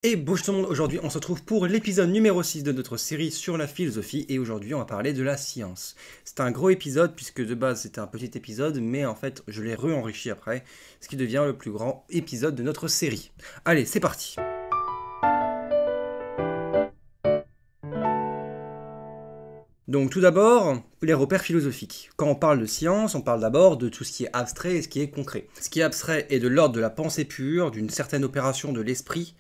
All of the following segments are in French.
Et bonjour tout le monde, aujourd'hui on se retrouve pour l'épisode numéro 6 de notre série sur la philosophie et aujourd'hui on va parler de la science. C'est un gros épisode puisque de base c'était un petit épisode mais en fait je l'ai re-enrichi après, ce qui devient le plus grand épisode de notre série. Allez, c'est parti. Donc tout d'abord, les repères philosophiques. Quand on parle de science, on parle d'abord de tout ce qui est abstrait et ce qui est concret. Ce qui est abstrait est de l'ordre de la pensée pure, d'une certaine opération de l'esprit.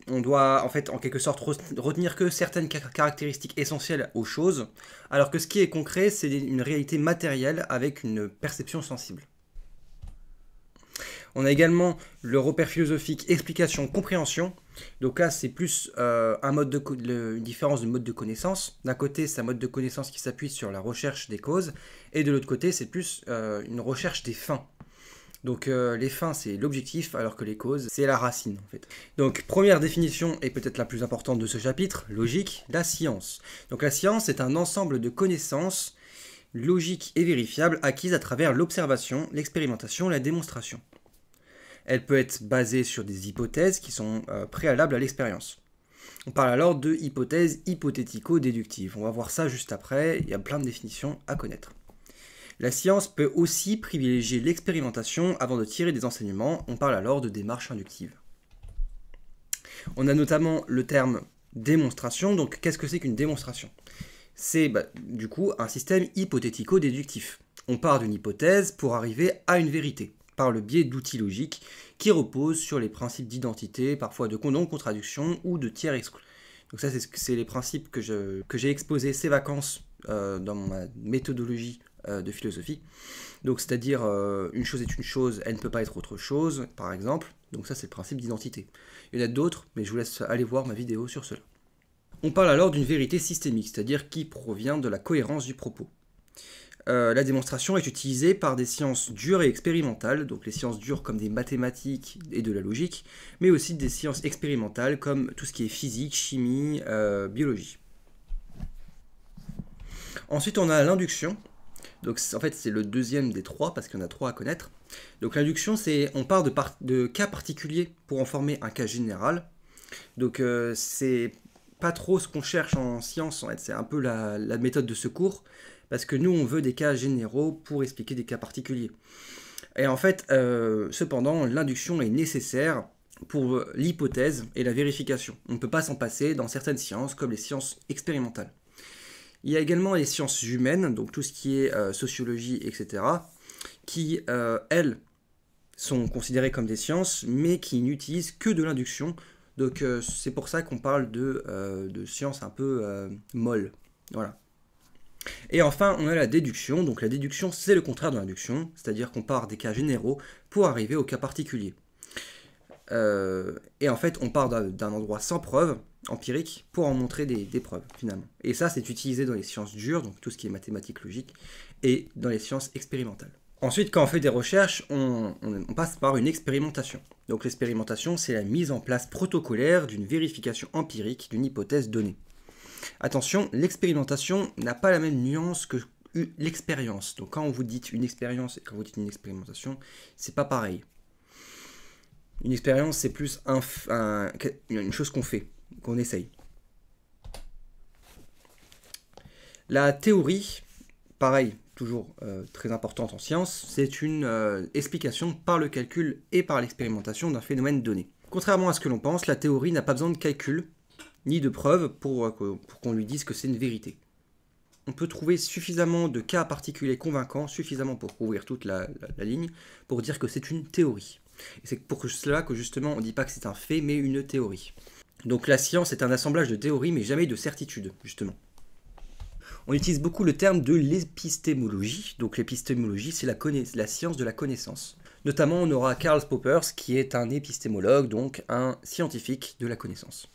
On doit en fait en quelque sorte retenir que certaines caractéristiques essentielles aux choses, alors que ce qui est concret, c'est une réalité matérielle avec une perception sensible. On a également le repère philosophique explication-compréhension. Donc là, c'est plus une différence de mode de connaissance. D'un côté, c'est un mode de connaissance qui s'appuie sur la recherche des causes, et de l'autre côté, c'est plus une recherche des fins. Donc les fins, c'est l'objectif, alors que les causes, c'est la racine, en fait. Donc première définition, et peut-être la plus importante de ce chapitre, logique, la science. Donc la science est un ensemble de connaissances logiques et vérifiables acquises à travers l'observation, l'expérimentation, la démonstration. Elle peut être basée sur des hypothèses qui sont préalables à l'expérience. On parle alors de hypothèses hypothético-déductives. On va voir ça juste après, il y a plein de définitions à connaître. La science peut aussi privilégier l'expérimentation avant de tirer des enseignements, on parle alors de démarche inductive. On a notamment le terme démonstration, donc qu'est-ce que c'est qu'une démonstration? C'est du coup un système hypothético-déductif. On part d'une hypothèse pour arriver à une vérité, par le biais d'outils logiques qui reposent sur les principes d'identité, parfois de non-contradiction ou de tiers exclu. Donc ça, c'est les principes que j'ai exposés ces vacances dans ma méthodologie de philosophie. Donc c'est-à-dire une chose est une chose, elle ne peut pas être autre chose, par exemple. Donc ça, c'est le principe d'identité. Il y en a d'autres, mais je vous laisse aller voir ma vidéo sur cela. On parle alors d'une vérité systémique, c'est-à-dire qui provient de la cohérence du propos. La démonstration est utilisée par des sciences dures et expérimentales, donc les sciences dures comme des mathématiques et de la logique, mais aussi des sciences expérimentales comme tout ce qui est physique, chimie, biologie. Ensuite, on a l'induction. Donc en fait, c'est le deuxième des trois, parce qu'il y en a trois à connaître. Donc l'induction, c'est on part de cas particuliers pour en former un cas général. Donc c'est pas trop ce qu'on cherche en science, en fait, c'est un peu la méthode de secours, parce que nous, on veut des cas généraux pour expliquer des cas particuliers. Et en fait, cependant, l'induction est nécessaire pour l'hypothèse et la vérification. On ne peut pas s'en passer dans certaines sciences, comme les sciences expérimentales. Il y a également les sciences humaines, donc tout ce qui est sociologie, etc., qui, elles, sont considérées comme des sciences, mais qui n'utilisent que de l'induction. Donc c'est pour ça qu'on parle de sciences un peu molles. Voilà. Et enfin, on a la déduction. Donc la déduction, c'est le contraire de l'induction, c'est-à-dire qu'on part des cas généraux pour arriver au cas particulier. Et en fait, on part d'un endroit sans preuve empirique pour en montrer des preuves, finalement. Et ça, c'est utilisé dans les sciences dures, donc tout ce qui est mathématiques, logique, et dans les sciences expérimentales. Ensuite, quand on fait des recherches, on passe par une expérimentation. Donc l'expérimentation, c'est la mise en place protocolaire d'une vérification empirique d'une hypothèse donnée. Attention, l'expérimentation n'a pas la même nuance que l'expérience. Donc quand vous dites une expérience et quand vous dites une expérimentation, c'est pas pareil. Une expérience, c'est plus une chose qu'on fait, qu'on essaye. La théorie, pareil, toujours très importante en science, c'est une explication par le calcul et par l'expérimentation d'un phénomène donné. Contrairement à ce que l'on pense, la théorie n'a pas besoin de calcul, ni de preuves pour qu'on lui dise que c'est une vérité. On peut trouver suffisamment de cas particuliers convaincants, suffisamment pour couvrir toute la ligne, pour dire que c'est une théorie. Et c'est pour cela que justement on ne dit pas que c'est un fait, mais une théorie. Donc la science est un assemblage de théories, mais jamais de certitudes, justement. On utilise beaucoup le terme de l'épistémologie. Donc l'épistémologie, c'est la science de la connaissance. Notamment, on aura Karl Poppers, qui est un épistémologue, donc un scientifique de la connaissance.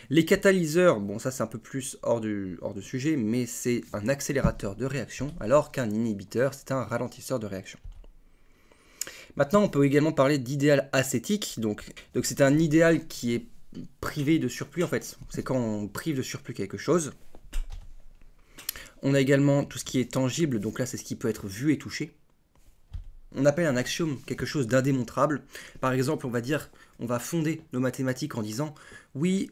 Les catalyseurs, bon ça c'est un peu plus hors de sujet, mais c'est un accélérateur de réaction, alors qu'un inhibiteur, c'est un ralentisseur de réaction. Maintenant, on peut également parler d'idéal ascétique. Donc c'est un idéal qui est privé de surplus, en fait. C'est quand on prive de surplus quelque chose. On a également tout ce qui est tangible. Donc là, c'est ce qui peut être vu et touché. On appelle un axiome quelque chose d'indémontrable. Par exemple, on va dire, on va fonder nos mathématiques en disant, oui,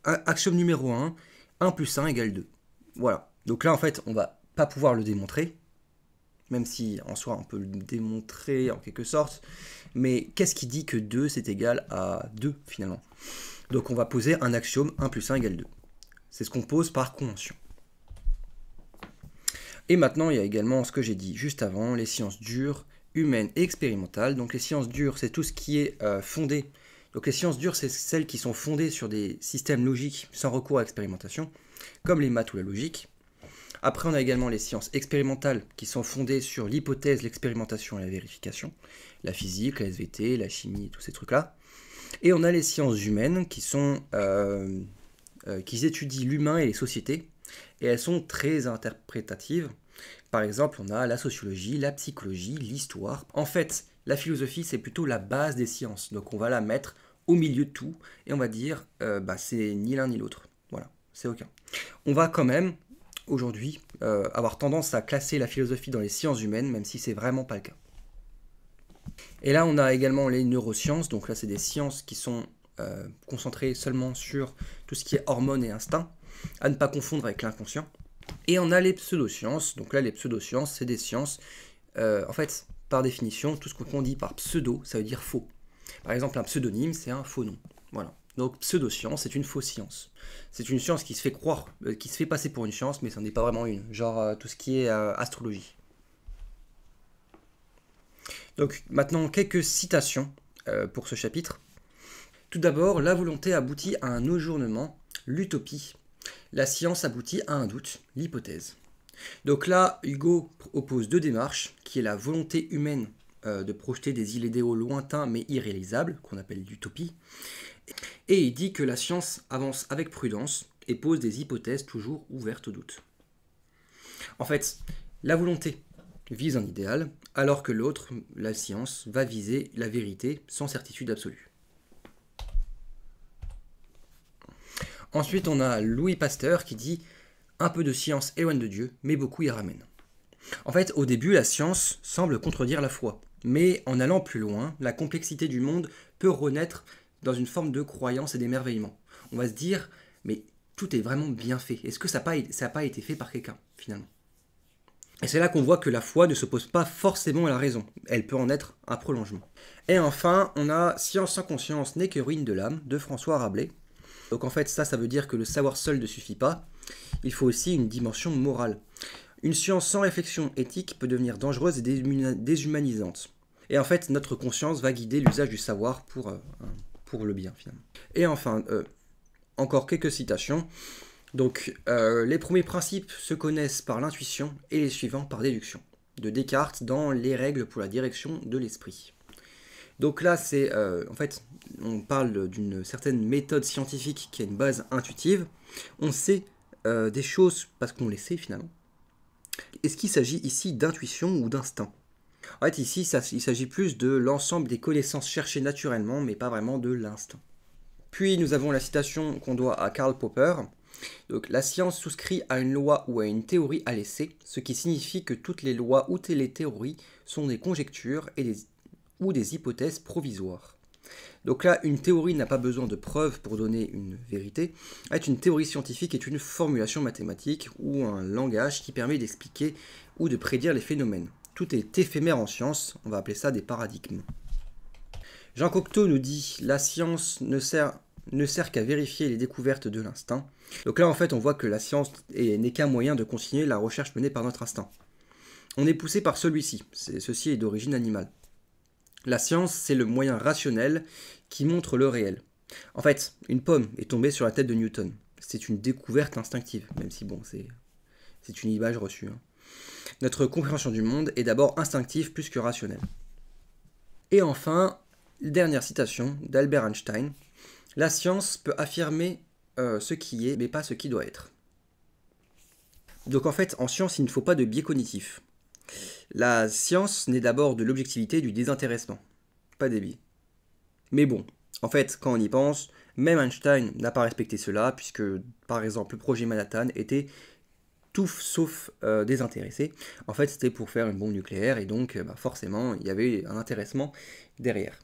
axiome numéro 1 plus 1 égale 2. Voilà. Donc là, en fait, on va pas pouvoir le démontrer, même si en soi, on peut le démontrer en quelque sorte. Mais qu'est-ce qui dit que 2, c'est égal à 2, finalement? Donc on va poser un axiome 1 plus 1 égale 2. C'est ce qu'on pose par convention. Et maintenant, il y a également ce que j'ai dit juste avant, les sciences dures, humaines et expérimentales. Donc les sciences dures, c'est tout ce qui est fondé. Donc les sciences dures, c'est celles qui sont fondées sur des systèmes logiques sans recours à l'expérimentation, comme les maths ou la logique. Après, on a également les sciences expérimentales qui sont fondées sur l'hypothèse, l'expérimentation et la vérification. La physique, la SVT, la chimie, tous ces trucs-là. Et on a les sciences humaines qui étudient l'humain et les sociétés. Et elles sont très interprétatives. Par exemple, on a la sociologie, la psychologie, l'histoire. En fait, la philosophie, c'est plutôt la base des sciences. Donc on va la mettre au milieu de tout. Et on va dire, c'est ni l'un ni l'autre. Voilà, c'est aucun. On va quand même, aujourd'hui, avoir tendance à classer la philosophie dans les sciences humaines, même si c'est vraiment pas le cas. Et là, on a également les neurosciences. Donc là, c'est des sciences qui sont concentrées seulement sur tout ce qui est hormones et instincts, à ne pas confondre avec l'inconscient. Et on a les pseudosciences. Donc là, les pseudosciences, c'est des sciences, en fait, par définition, tout ce qu'on dit par pseudo, ça veut dire faux. Par exemple, un pseudonyme, c'est un faux nom. Voilà. Donc pseudoscience, c'est une fausse science. C'est une science qui se fait croire, qui se fait passer pour une science, mais ça n'est pas vraiment une. Genre tout ce qui est astrologie. Donc maintenant, quelques citations pour ce chapitre. Tout d'abord, la volonté aboutit à un ajournement, l'utopie. La science aboutit à un doute, l'hypothèse. Donc là, Hugo oppose deux démarches, qui est la volonté humaine de projeter des idéaux lointains mais irréalisables, qu'on appelle l'utopie, et il dit que la science avance avec prudence et pose des hypothèses toujours ouvertes au doute. En fait, la volonté vise un idéal, alors que l'autre, la science, va viser la vérité sans certitude absolue. Ensuite, on a Louis Pasteur qui dit « Un peu de science éloigne de Dieu, mais beaucoup y ramène ». En fait, au début, la science semble contredire la foi. Mais en allant plus loin, la complexité du monde peut renaître dans une forme de croyance et d'émerveillement. On va se dire « Mais tout est vraiment bien fait. Est-ce que ça n'a pas été fait par quelqu'un, finalement ?» Et c'est là qu'on voit que la foi ne s'oppose pas forcément à la raison. Elle peut en être un prolongement. Et enfin, on a « Science sans conscience n'est que ruine de l'âme » de François Rabelais. Donc en fait, ça veut dire que le savoir seul ne suffit pas. Il faut aussi une dimension morale. Une science sans réflexion éthique peut devenir dangereuse et déshumanisante. Et en fait, notre conscience va guider l'usage du savoir pour le bien, finalement. Et enfin, encore quelques citations. Donc, les premiers principes se connaissent par l'intuition et les suivants par déduction. De Descartes dans Les règles pour la direction de l'esprit. Donc là, c'est en fait, on parle d'une certaine méthode scientifique qui a une base intuitive. On sait des choses parce qu'on les sait finalement. Est-ce qu'il s'agit ici d'intuition ou d'instinct? En fait, ici, il s'agit plus de l'ensemble des connaissances cherchées naturellement, mais pas vraiment de l'instinct. Puis nous avons la citation qu'on doit à Karl Popper. Donc, la science souscrit à une loi ou à une théorie à l'essai, ce qui signifie que toutes les lois ou les théories sont des conjectures ou des hypothèses provisoires. Donc là, une théorie n'a pas besoin de preuves pour donner une vérité. Une théorie scientifique est une formulation mathématique ou un langage qui permet d'expliquer ou de prédire les phénomènes. Tout est éphémère en science, on va appeler ça des paradigmes. Jean Cocteau nous dit « La science ne sert qu'à vérifier les découvertes de l'instinct ». Donc là, en fait, on voit que la science n'est qu'un moyen de continuer la recherche menée par notre instinct. On est poussé par celui-ci, ceci est d'origine animale. La science, c'est le moyen rationnel qui montre le réel. En fait, une pomme est tombée sur la tête de Newton. C'est une découverte instinctive, même si bon, c'est une image reçue. Notre compréhension du monde est d'abord instinctive plus que rationnelle. Et enfin, dernière citation d'Albert Einstein. La science peut affirmer ce qui est, mais pas ce qui doit être. Donc en fait, en science, il ne faut pas de biais cognitif. La science naît d'abord de l'objectivité et du désintéressement, pas des biais. Mais bon, en fait, quand on y pense, même Einstein n'a pas respecté cela, puisque, par exemple, le projet Manhattan était tout sauf désintéressé. En fait, c'était pour faire une bombe nucléaire et donc forcément, il y avait un intéressement derrière.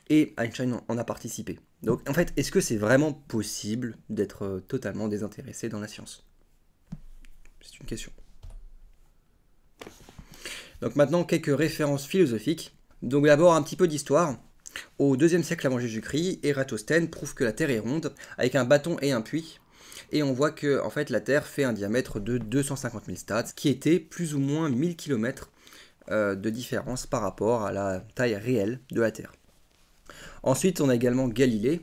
Et Einstein en a participé. Donc en fait, est-ce que c'est vraiment possible d'être totalement désintéressé dans la science? C'est une question. Donc maintenant, quelques références philosophiques. Donc d'abord un petit peu d'histoire. Au IIe siècle avant Jésus-Christ, Ératosthène prouve que la Terre est ronde, avec un bâton et un puits. Et on voit que en fait, la Terre fait un diamètre de 250 000 stads, qui était plus ou moins 1000 km de différence par rapport à la taille réelle de la Terre. Ensuite, on a également Galilée.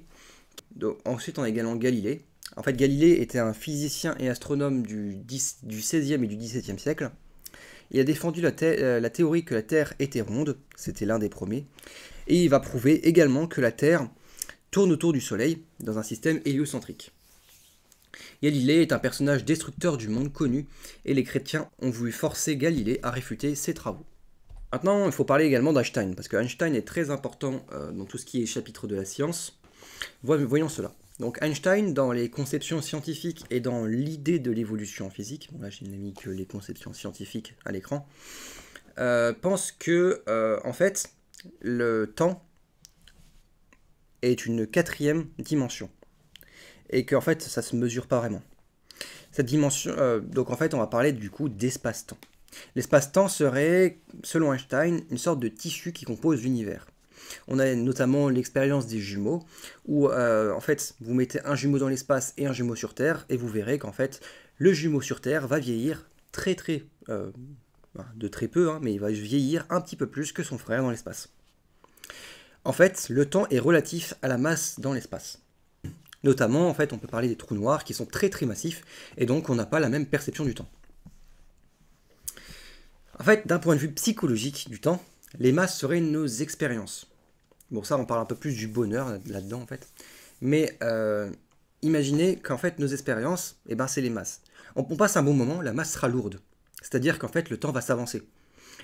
En fait, Galilée était un physicien et astronome du XVIe et du XVIIe siècle. Il a défendu la théorie que la Terre était ronde, c'était l'un des premiers, et il va prouver également que la Terre tourne autour du Soleil dans un système héliocentrique. Galilée est un personnage destructeur du monde connu, et les chrétiens ont voulu forcer Galilée à réfuter ses travaux. Maintenant, il faut parler également d'Einstein, parce que Einstein est très important dans tout ce qui est chapitre de la science. Voyons cela. Donc Einstein, dans les conceptions scientifiques et dans l'idée de l'évolution en physique, bon là je n'ai mis que les conceptions scientifiques à l'écran, pense que en fait le temps est une quatrième dimension et qu'en fait ça se mesure pas vraiment. Cette dimension, donc en fait on va parler du coup d'espace-temps. L'espace-temps serait, selon Einstein, une sorte de tissu qui compose l'univers. On a notamment l'expérience des jumeaux, où en fait vous mettez un jumeau dans l'espace et un jumeau sur Terre, et vous verrez qu'en fait le jumeau sur Terre va vieillir de très peu, mais il va vieillir un petit peu plus que son frère dans l'espace. En fait, le temps est relatif à la masse dans l'espace. Notamment, en fait, on peut parler des trous noirs qui sont très massifs, et donc on n'a pas la même perception du temps. En fait, d'un point de vue psychologique du temps, les masses seraient nos expériences. Bon, ça, on parle un peu plus du bonheur là-dedans, en fait. Mais imaginez qu'en fait, nos expériences, c'est les masses. On passe un bon moment, la masse sera lourde. C'est-à-dire qu'en fait, le temps va s'avancer.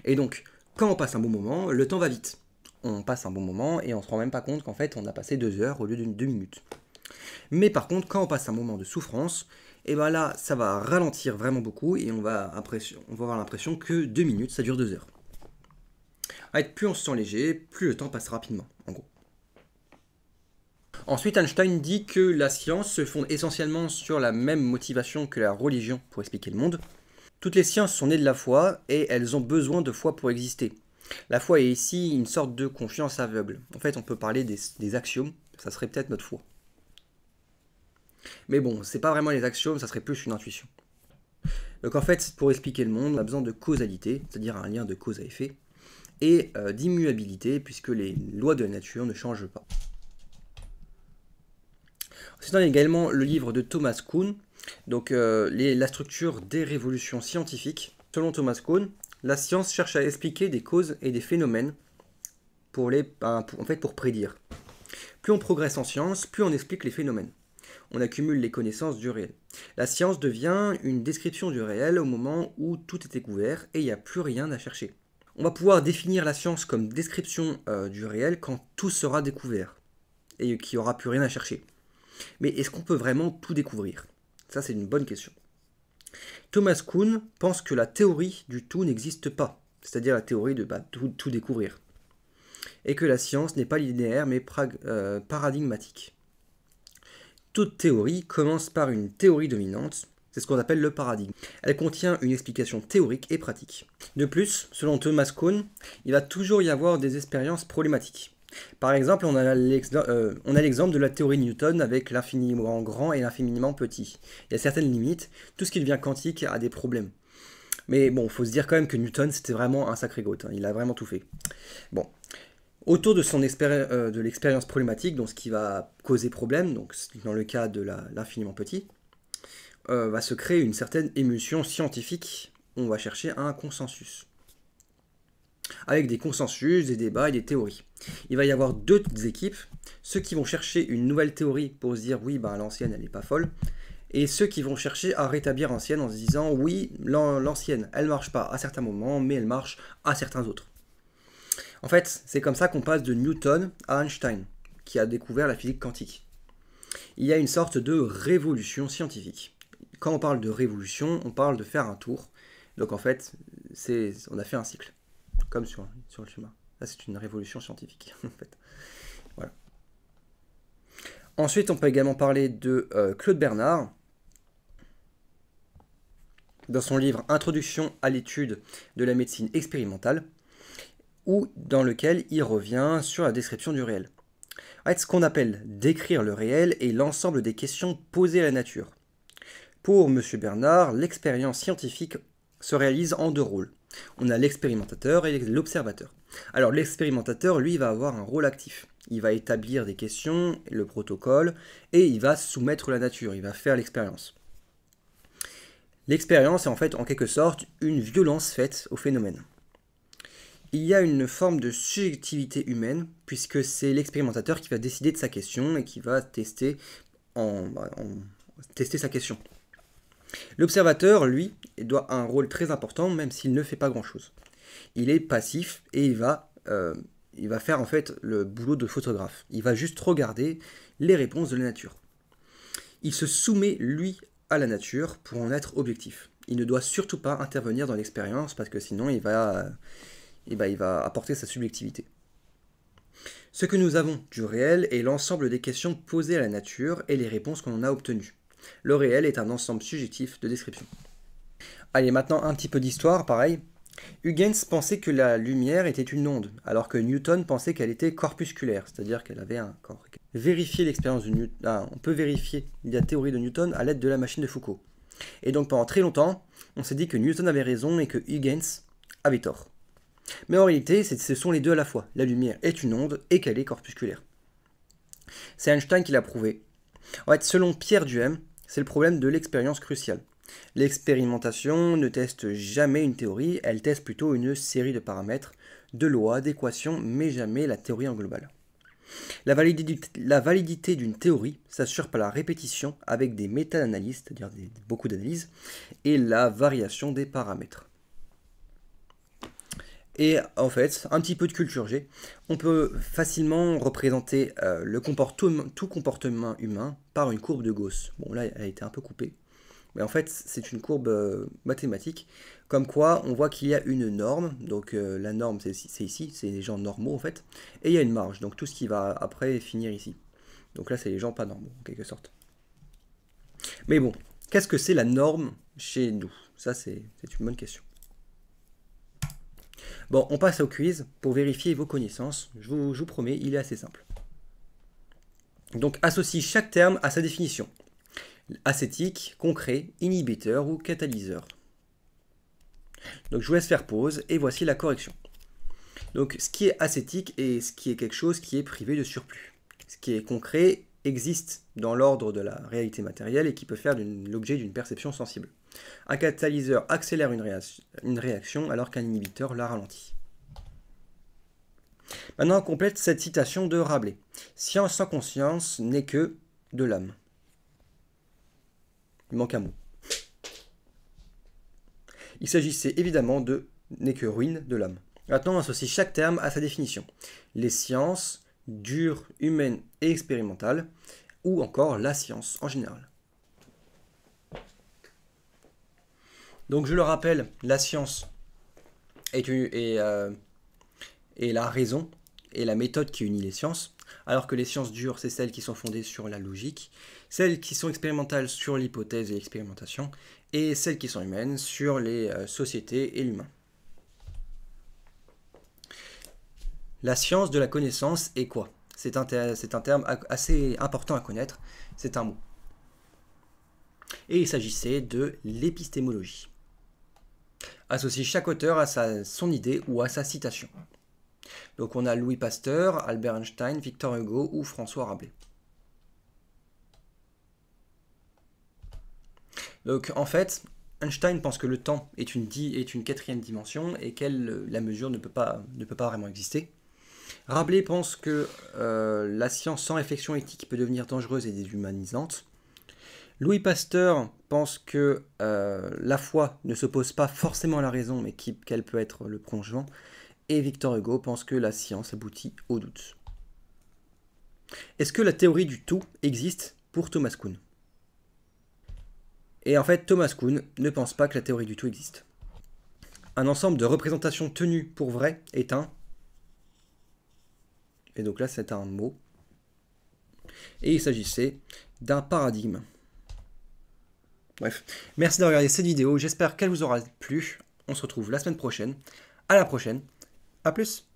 Et donc, quand on passe un bon moment, le temps va vite. On passe un bon moment et on ne se rend même pas compte qu'en fait, on a passé 2 heures au lieu de 2 minutes. Mais par contre, quand on passe un moment de souffrance, là, ça va ralentir vraiment beaucoup et on va avoir l'impression que 2 minutes, ça dure 2 heures. Plus on se sent léger, plus le temps passe rapidement, en gros. Ensuite, Einstein dit que la science se fonde essentiellement sur la même motivation que la religion pour expliquer le monde. Toutes les sciences sont nées de la foi et elles ont besoin de foi pour exister. La foi est ici une sorte de confiance aveugle. En fait, on peut parler des axiomes, ça serait peut-être notre foi. Mais bon, c'est pas vraiment les axiomes, ça serait plus une intuition. Donc en fait, pour expliquer le monde, on a besoin de causalité, c'est-à-dire un lien de cause à effet, et d'immuabilité, puisque les lois de la nature ne changent pas. Ensuite, on a également le livre de Thomas Kuhn, donc la structure des révolutions scientifiques. Selon Thomas Kuhn, la science cherche à expliquer des causes et des phénomènes pour prédire. Plus on progresse en science, plus on explique les phénomènes. On accumule les connaissances du réel. La science devient une description du réel au moment où tout est découvert et il n'y a plus rien à chercher. On va pouvoir définir la science comme description du réel quand tout sera découvert et qu'il n'y aura plus rien à chercher. Mais est-ce qu'on peut vraiment tout découvrir? Ça, c'est une bonne question. Thomas Kuhn pense que la théorie du tout n'existe pas, c'est-à-dire la théorie de tout découvrir, et que la science n'est pas linéaire mais paradigmatique. Toute théorie commence par une théorie dominante, c'est ce qu'on appelle le paradigme. Elle contient une explication théorique et pratique. De plus, selon Thomas Kuhn, il va toujours y avoir des expériences problématiques. Par exemple, on a l'exemple de la théorie de Newton avec l'infiniment grand et l'infiniment petit. Il y a certaines limites, tout ce qui devient quantique a des problèmes. Mais bon, il faut se dire quand même que Newton, c'était vraiment un sacré goth, il a vraiment tout fait. Bon. Autour de l'expérience problématique, donc ce qui va causer problème, donc dans le cas de l'infiniment petit, va se créer une certaine émulsion scientifique. On va chercher un consensus. Avec des consensus, des débats et des théories. Il va y avoir deux équipes, ceux qui vont chercher une nouvelle théorie pour se dire oui, l'ancienne elle n'est pas folle, et ceux qui vont chercher à rétablir l'ancienne en se disant oui, l'ancienne elle marche pas à certains moments, mais elle marche à certains autres. En fait, c'est comme ça qu'on passe de Newton à Einstein, qui a découvert la physique quantique. Il y a une sorte de révolution scientifique. Quand on parle de révolution, on parle de faire un tour. Donc en fait, on a fait un cycle, comme sur le schéma. Là, c'est une révolution scientifique, en fait. Voilà. Ensuite, on peut également parler de Claude Bernard, dans son livre Introduction à l'étude de la médecine expérimentale, ou dans lequel il revient sur la description du réel. En fait, ce qu'on appelle décrire le réel est l'ensemble des questions posées à la nature. Pour M. Bernard, l'expérience scientifique se réalise en deux rôles. On a l'expérimentateur et l'observateur. Alors l'expérimentateur, lui, va avoir un rôle actif. Il va établir des questions, le protocole, et il va soumettre la nature, il va faire l'expérience. L'expérience est en fait, en quelque sorte, une violence faite au phénomène. Il y a une forme de subjectivité humaine, puisque c'est l'expérimentateur qui va décider de sa question et qui va tester sa question. L'observateur, lui, doit un rôle très important, même s'il ne fait pas grand-chose. Il est passif et il va faire en fait le boulot de photographe. Il va juste regarder les réponses de la nature. Il se soumet, lui, à la nature pour en être objectif. Il ne doit surtout pas intervenir dans l'expérience parce que sinon il va apporter sa subjectivité. Ce que nous avons du réel est l'ensemble des questions posées à la nature et les réponses qu'on en a obtenues. Le réel est un ensemble subjectif de description. Allez, maintenant un petit peu d'histoire, pareil. Huygens pensait que la lumière était une onde, alors que Newton pensait qu'elle était corpusculaire, c'est-à-dire qu'elle avait un corps. Vérifier l'expérience de Newton, on peut vérifier la théorie de Newton à l'aide de la machine de Foucault. Et donc pendant très longtemps, on s'est dit que Newton avait raison et que Huygens avait tort. Mais en réalité, ce sont les deux à la fois. La lumière est une onde et qu'elle est corpusculaire. C'est Einstein qui l'a prouvé. En fait, selon Pierre Duhem, c'est le problème de l'expérience cruciale. L'expérimentation ne teste jamais une théorie, elle teste plutôt une série de paramètres, de lois, d'équations, mais jamais la théorie en global. La validité d'une théorie s'assure par la répétition avec des méta-analyses, c'est-à-dire beaucoup d'analyses, et la variation des paramètres. Et en fait, un petit peu de culture G, on peut facilement représenter tout comportement humain par une courbe de Gauss. Bon là, elle a été un peu coupée. Mais en fait, c'est une courbe mathématique, comme quoi on voit qu'il y a une norme, donc la norme c'est ici, c'est les gens normaux en fait, et il y a une marge, donc tout ce qui va après finir ici. Donc là c'est les gens pas normaux, en quelque sorte. Mais bon, qu'est-ce que c'est la norme chez nous? Ça c'est une bonne question. Bon, on passe au quiz pour vérifier vos connaissances, je vous promets, il est assez simple. Donc associe chaque terme à sa définition. Acétique, concret, inhibiteur ou catalyseur. Donc je vous laisse faire pause et voici la correction. Donc ce qui est acétique est ce qui est quelque chose qui est privé de surplus. Ce qui est concret existe dans l'ordre de la réalité matérielle et qui peut faire l'objet d'une perception sensible. Un catalyseur accélère une réaction alors qu'un inhibiteur la ralentit. Maintenant on complète cette citation de Rabelais. Science sans conscience n'est que de l'âme. Il manque un mot. Il s'agissait évidemment de « n'est que ruine de l'âme ». Maintenant, on associe chaque terme à sa définition. Les sciences, dures, humaines et expérimentales, ou encore la science en général. Donc je le rappelle, la science est la raison et la méthode qui unit les sciences, alors que les sciences dures, c'est celles qui sont fondées sur la logique, celles qui sont expérimentales sur l'hypothèse et l'expérimentation, et celles qui sont humaines sur les sociétés et l'humain. La science de la connaissance est quoi? C'est un terme assez important à connaître, c'est un mot. Et il s'agissait de l'épistémologie. Associe chaque auteur à son idée ou à sa citation. Donc on a Louis Pasteur, Albert Einstein, Victor Hugo ou François Rabelais. Donc en fait, Einstein pense que le temps est une quatrième dimension et que la mesure ne peut pas vraiment exister. Rabelais pense que la science sans réflexion éthique peut devenir dangereuse et déshumanisante. Louis Pasteur pense que la foi ne s'oppose pas forcément à la raison, mais qu'elle peut être le prolongement. Et Victor Hugo pense que la science aboutit au doute. Est-ce que la théorie du tout existe pour Thomas Kuhn? Et en fait, Thomas Kuhn ne pense pas que la théorie du tout existe. Un ensemble de représentations tenues pour vraies est un... Et donc là, c'est un mot. Et il s'agissait d'un paradigme. Bref, merci d'avoir regardé cette vidéo. J'espère qu'elle vous aura plu. On se retrouve la semaine prochaine. À la prochaine. À plus.